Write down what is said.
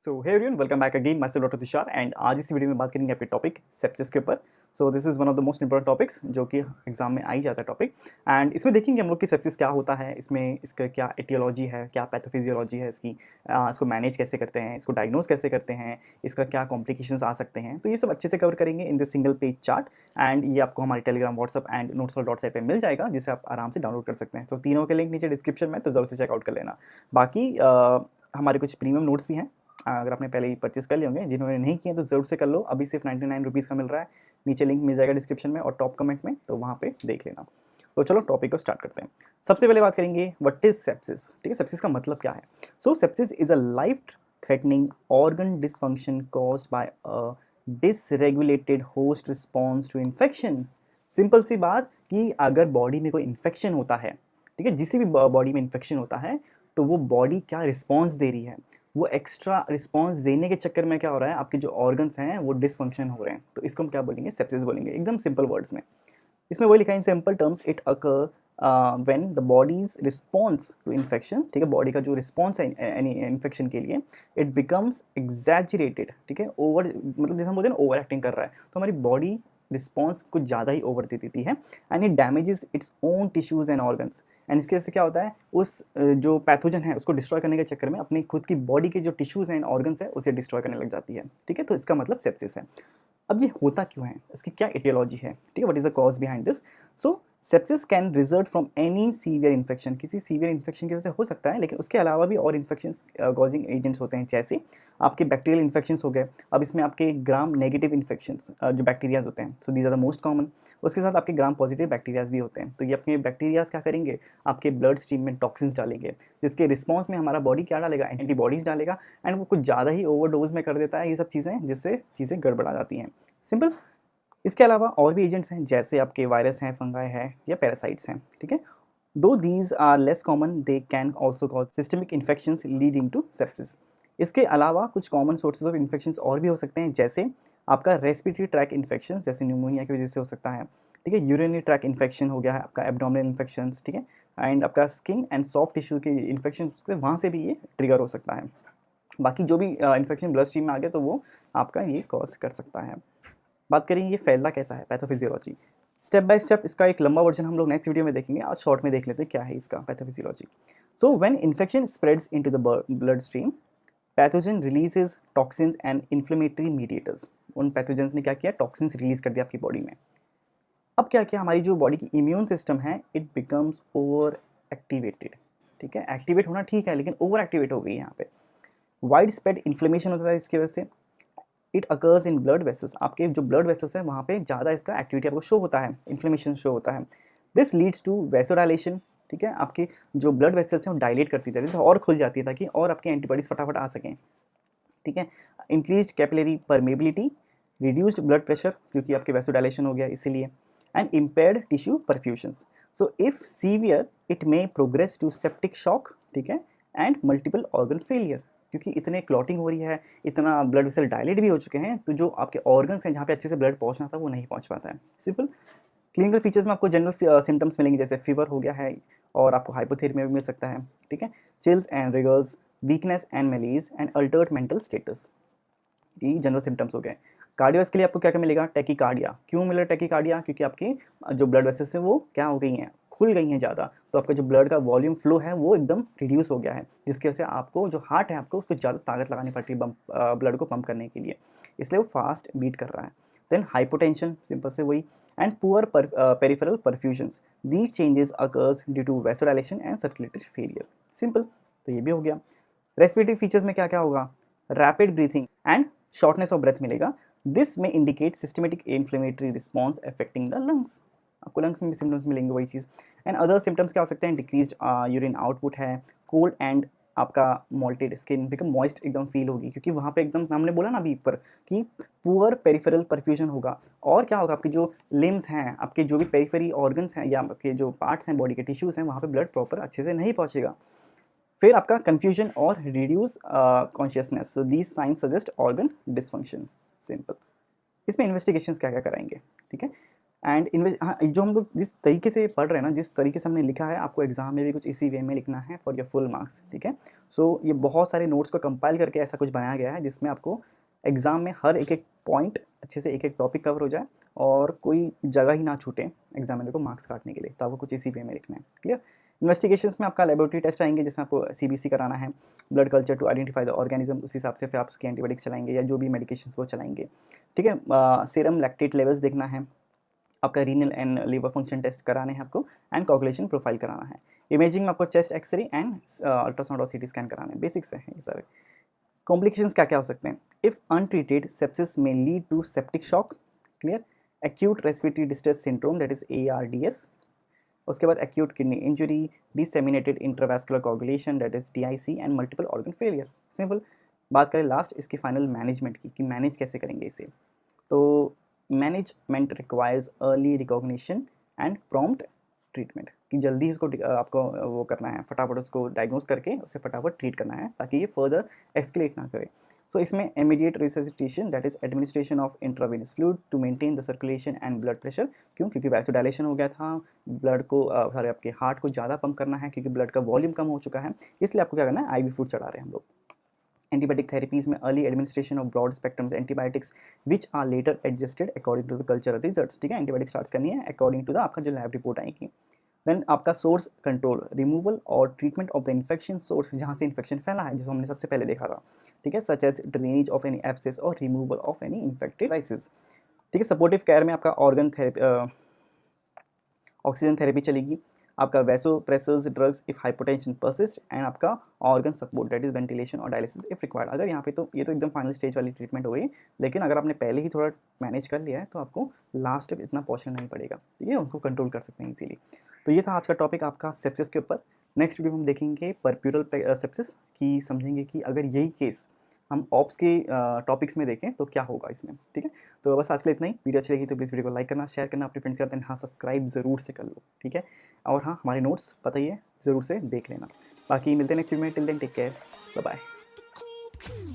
So hey everyone, welcome back again. Myself doctor Tushar and आज इस video में बात करेंगे आपके टॉपिक सेप्सिस के ऊपर। So this is one of the most important topics जो कि एग्जाम में आ ही जाता है टॉपिक। एंड इसमें देखेंगे हम लोग कि सेप्सिस क्या होता है, इसमें इसका क्या एटियोलॉजी है, क्या पैथोफिजियोलॉजी है इसकी, इसको मैनेज कैसे करते हैं, इसको डायग्नोज कैसे करते हैं, इसका क्या कॉम्प्लिकेशंस आ सकते हैं। तो ये सब अच्छे से कवर करेंगे in the single page chart. And ये आपको हमारे टेलीग्राम, व्हाट्सअप एंड नोट्सफॉल.site पे मिल जाएगा, जिसे आप आराम से डाउनलोड कर सकते हैं। तो तीनों के लिंक नीचे डिस्क्रिप्शन में, तो ज़रूर से चेकआउट कर लेना। बाकी हमारे कुछ प्रीमियम नोट्स भी हैं, अगर आपने पहले ही परचेस कर लिए होंगे। जिन्होंने नहीं किए तो ज़रूर से कर लो, अभी सिर्फ 99 रुपीज़ का मिल रहा है। नीचे लिंक मिल जाएगा डिस्क्रिप्शन में और टॉप कमेंट में, तो वहाँ पे देख लेना। तो चलो टॉपिक को स्टार्ट करते हैं। सबसे पहले बात करेंगे व्हाट इज सेप्सिस। ठीक है, सेप्सिस का मतलब क्या है। सो sepsis is a life threatening organ dysfunction caused by a dysregulated host response to infection. Simple सी बात कि अगर बॉडी में कोई इन्फेक्शन होता है, ठीक है, जिससे भी बॉडी में इन्फेक्शन होता है, तो वो बॉडी क्या रिस्पॉन्स दे रही है, वो एक्स्ट्रा रिस्पॉन्स देने के चक्कर में क्या हो रहा है, आपके जो ऑर्गन्स हैं वो डिसफंक्शन हो रहे हैं। तो इसको हम क्या बोलेंगे, सेप्सिस बोलेंगे, एकदम सिंपल वर्ड्स में। इसमें वही लिखा है in simple terms, it occur when the body's response to infection. ठीक है, बॉडी का जो रिस्पॉन्स है एनी इन्फेक्शन के लिए, इट बिकम्स एग्जैजरेटेड। ठीक है, ओवर मतलब जैसे हम बोलते हैं ना, ओवर एक्टिंग कर रहा है, तो हमारी बॉडी रिस्पॉन्स कुछ ज़्यादा ही ओवर दे देती है and it damages its own tissues and organs. And इसके वजह से क्या होता है, उस जो पैथोजन है उसको डिस्ट्रॉय करने के चक्कर में अपनी खुद की बॉडी के जो टिश्यूज़ एंड ऑर्गन्स है उसे डिस्ट्रॉय करने लग जाती है। ठीक है, तो इसका मतलब सेप्सिस है। अब ये होता क्यों है, इसकी क्या एटियोलॉजी है, ठीक है, what is the cause behind this. So sepsis can result from any severe infection. किसी सीवियर इन्फेक्शन की वजह से हो सकता है, लेकिन उसके अलावा भी और इन्फेक्शन कॉजिंग एजेंट्स होते हैं, जैसे आपके बैक्टीरियल इन्फेक्शंस हो गए। अब इसमें आपके ग्राम नेगेटिव इन्फेक्शंस जो बैक्टीरियाज होते हैं, so these are the most common. उसके साथ आपके ग्राम पॉजिटिव बैक्टीरियाज भी होते हैं। तो ये अपने बैक्टीरियाज क्या करेंगे, आपके ब्लड स्ट्रीम में टॉक्सिन्स डालेंगे, जिसके रिस्पॉन्स में हमारा बॉडी क्या डालेगा, एंटीबॉडीज़ डालेगा। एंड वो कुछ ज़्यादा ही ओवरडोज में कर देता है ये सब चीज़ें, जिससे चीज़ें गड़बड़ा जाती हैं। सिंपल। इसके अलावा और भी एजेंट्स हैं, जैसे आपके वायरस हैं, फंगाई है या पैरासाइट्स हैं। ठीक है, though these are less common, they can also cause systemic infections leading to sepsis. इसके अलावा कुछ कॉमन सोर्सेज ऑफ इन्फेक्शंस और भी हो सकते हैं, जैसे आपका रेस्पिरेटरी ट्रैक इन्फेक्शन, जैसे न्यूमोनिया की वजह से हो सकता है। ठीक है, यूरिनरी ट्रैक इन्फेक्शन हो गया है, आपका एब्डोमिनल इन्फेक्शंस। ठीक है, एंड आपका स्किन एंड सॉफ्ट टिश्यू के इन्फेक्शन, वहाँ से भी ये ट्रिगर हो सकता है। बाकी जो भी इन्फेक्शन ब्लड स्ट्रीम में आ गया, तो वो आपका ये कॉज कर सकता है। बात करेंगे ये फैलता कैसा है, पैथोफिजियोलॉजी। स्टेप बाय स्टेप इसका एक लंबा वर्जन हम लोग नेक्स्ट वीडियो में देखेंगे, आज शॉर्ट में देख लेते हैं क्या है इसका pathophysiology. So when infection spreads into the blood stream, pathogen releases toxins and inflammatory mediators. उन पैथोजेंस ने क्या किया, टॉक्सिन्स रिलीज कर दिया आपकी बॉडी में। अब क्या किया, हमारी जो बॉडी की इम्यून सिस्टम है, इट बिकम्स ओवर एक्टिवेटेड। ठीक है, एक्टिवेट होना ठीक है, लेकिन ओवर एक्टिवेट हो गई यहाँ पे। वाइड स्प्रेड इन्फ्लेमेशन होता है इसकी वजह से। It occurs in blood vessels, आपके जो ब्लड वेसल्स हैं वहाँ पे ज़्यादा इसका एक्टिविटी आपको शो होता है, इन्फ्लेमेशन शो होता है। This leads to vasodilation. ठीक है, आपकी जो ब्लड वेसल्स हैं वो डायलेट करती है, जैसे और खुल जाती है, ताकि और आपके एंटीबॉडीज फटाफट आ सकें। ठीक है, increase capillary permeability, reduced blood pressure, क्योंकि आपके वैसोडाइलेशन हो गया इसीलिए, and impaired tissue परफ्यूशंस। So if severe it may progress to septic shock. ठीक है, एंड मल्टीपल ऑर्गन फेलियर, क्योंकि इतने क्लॉटिंग हो रही है, इतना ब्लड वेसल डायलेट भी हो चुके हैं, तो जो आपके ऑर्गन्स हैं जहाँ पे अच्छे से ब्लड पहुँचना था वो नहीं पहुँच पाता है। सिंपल। क्लिनिकल फीचर्स में आपको जनरल सिम्टम्स मिलेंगे, जैसे फीवर हो गया है, और आपको हाइपोथेर्मिया भी मिल सकता है। ठीक है, chills and riggers, weakness and मेलीज and Altered mental status, ये जनरल सिम्टम्स हो गए। कार्डियो के लिए आपको क्या क्या मिलेगा, टैकीकार्डिया। क्यों मिला टैकीकार्डिया, क्योंकि आपकी जो ब्लड वेसल्स हैं वो क्या हो गई हैं, खुल गई हैं ज़्यादा, तो आपका जो ब्लड का वॉल्यूम फ्लो है वो एकदम रिड्यूस हो गया है, जिसकी वजह से आपको जो हार्ट है आपको उसको ज़्यादा ताकत लगानी पड़ रही है ब्लड को पंप करने के लिए, इसलिए वो फास्ट बीट कर रहा है। देन हाइपोटेंशन, सिंपल से वही, and poor peripheral परफ्यूजन्स, these changes occurs due to vasodilation and circulatory failure. Simple, तो ये भी हो गया। रेस्पिरेटरी फीचर्स में क्या क्या होगा, rapid breathing and shortness of breath मिलेगा। This may indicate systematic inflammatory response affecting the lungs, आपको लंग्स में भी सिम्टम्स मिलेंगे वही चीज़। एंड अदर सिम्टम्स क्या हो सकते हैं, डिक्रीज यूरिन आउटपुट है, कोल्ड एंड आपका मॉल्टेड स्किन, बिकम मॉइस्ट एकदम फील होगी, क्योंकि वहाँ पे एकदम हमने बोला ना अभी ऊपर कि पुअर पेरिफेरल परफ्यूजन होगा। और क्या होगा, आपके जो लिम्स हैं, आपके जो भी पेरिफेरी ऑर्गन्स हैं या आपके जो पार्ट्स हैं बॉडी के टिश्यूज़ हैं, वहाँ पे ब्लड प्रॉपर अच्छे से नहीं पहुँचेगा। फिर आपका कन्फ्यूजन और reduce consciousness, so these signs suggest organ dysfunction. Simple. इसमें इन्वेस्टिगेशंस क्या क्या कराएंगे, ठीक है। एंड हाँ, जो हम लोग जिस तरीके से पढ़ रहे हैं ना, जिस तरीके से हमने लिखा है, आपको एग्जाम में भी कुछ इसी वे में लिखना है फॉर योर फुल मार्क्स, ठीक है। सो ये बहुत सारे नोट्स को कंपाइल करके ऐसा कुछ बनाया गया है जिसमें आपको एग्जाम में हर एक एक पॉइंट अच्छे से एक एक टॉपिक कवर हो जाए और कोई जगह ही ना छूटे एग्जामिनर को मार्क्स काटने के लिए। तो आपको कुछ इसी वे में लिखना है, क्लियर। इन्वेस्टिगेशंस में आपका लेबोरेटरी टेस्ट आएंगे जिसमें आपको सीबीसी कराना है, blood culture to identify the organism, उस हिसाब से फिर आप उसकी एंटीबायोटिक्स चलाएंगे या जो भी मेडिकेशंस वो चलाएंगे, ठीक है। सीरम लैक्टेट लेवल्स देखना है, आपका renal and liver function test कराने हैं आपको, एंड कोगुलेशन प्रोफाइल कराना है। इमेजिंग में आपको चेस्ट एक्सरे एंड अल्ट्रासाउंड और सीटी स्कैन कराना है, बेसिक्स है ये सारे। कॉम्प्लिकेशंस क्या क्या हो सकते हैं? If untreated sepsis may lead to septic shock, clear. Acute respiratory distress syndrome that is ARDS, उसके बाद acute kidney injury, disseminated intravascular coagulation that is DIC, and multiple organ failure. Simple. बात करें last इसकी final management की कि manage कैसे करेंगे इसे, तो management requires early recognition and prompt treatment, कि जल्दी इसको आपको वो करना है, फटाफट उसको डायग्नोज करके उसे फटाफट ट्रीट करना है ताकि ये फर्दर एक्सकेलेट ना करे। सो इसमें immediate resuscitation that is administration of intravenous fluid to maintain the circulation and blood pressure. क्यों? क्योंकि वैसोडाइलेशन हो गया था, ब्लड को सारे आपके हार्ट को ज़्यादा पंप करना है क्योंकि ब्लड का वॉल्यूम कम हो चुका है, इसलिए आपको क्या करना है, IV फ्लूइड चढ़ा रहे हैं हम लोग। एंटीबायोटिक थेरेपीज में early administration of broad spectrum antibiotics which are later adjusted according to the cultural results, ठीक है। एंटीबायोटिक स्टार्ट करनी है अकॉर्डिंग टू द आपका जो लैब रिपोर्ट आएगी। देन आपका सोर्स कंट्रोल, रिमूवल और treatment of the infection source, जहाँ से इन्फेक्शन फैला है, जो हमने सबसे पहले देखा था, ठीक है, such as drainage of any abscess और रिमूवल ऑफ एनी इन्फेक्टेड राइसेस, ठीक है। सपोर्टिव केयर में आपका ऑर्गन थेरेपी, ऑक्सीजन थेरेपी चलेगी, आपका vasopressors drugs if hypotension persist, and आपका organ support that is ventilation और डायलिसिस इफ रिक्वायर्ड। अगर यहाँ पे तो ये तो एकदम फाइनल स्टेज वाली ट्रीटमेंट हो गई, लेकिन अगर आपने पहले ही थोड़ा मैनेज कर लिया है तो आपको लास्ट तक इतना पहुँचना नहीं पड़ेगा, ठीक है, उनको कंट्रोल कर सकते हैं इजीली। तो ये था आज का टॉपिक आपका सेप्सिस के ऊपर। नेक्स्ट वीडियो में हम देखेंगे परप्यूरल सेप्सिस की, समझेंगे कि अगर यही केस हम ऑप्स के टॉपिक्स में देखें तो क्या होगा इसमें, ठीक है। तो बस आज के लिए इतना ही। वीडियो अच्छी लगी तो प्लीज़ वीडियो को लाइक करना, शेयर करना अपने फ्रेंड्स के साथ, हाँ सब्सक्राइब ज़रूर से कर लो, ठीक है। और हाँ, हमारे नोट्स पता ही है, ज़रूर से देख लेना। बाकी मिलते हैं नेक्स्ट वीडियो में, till then take care, bye bye.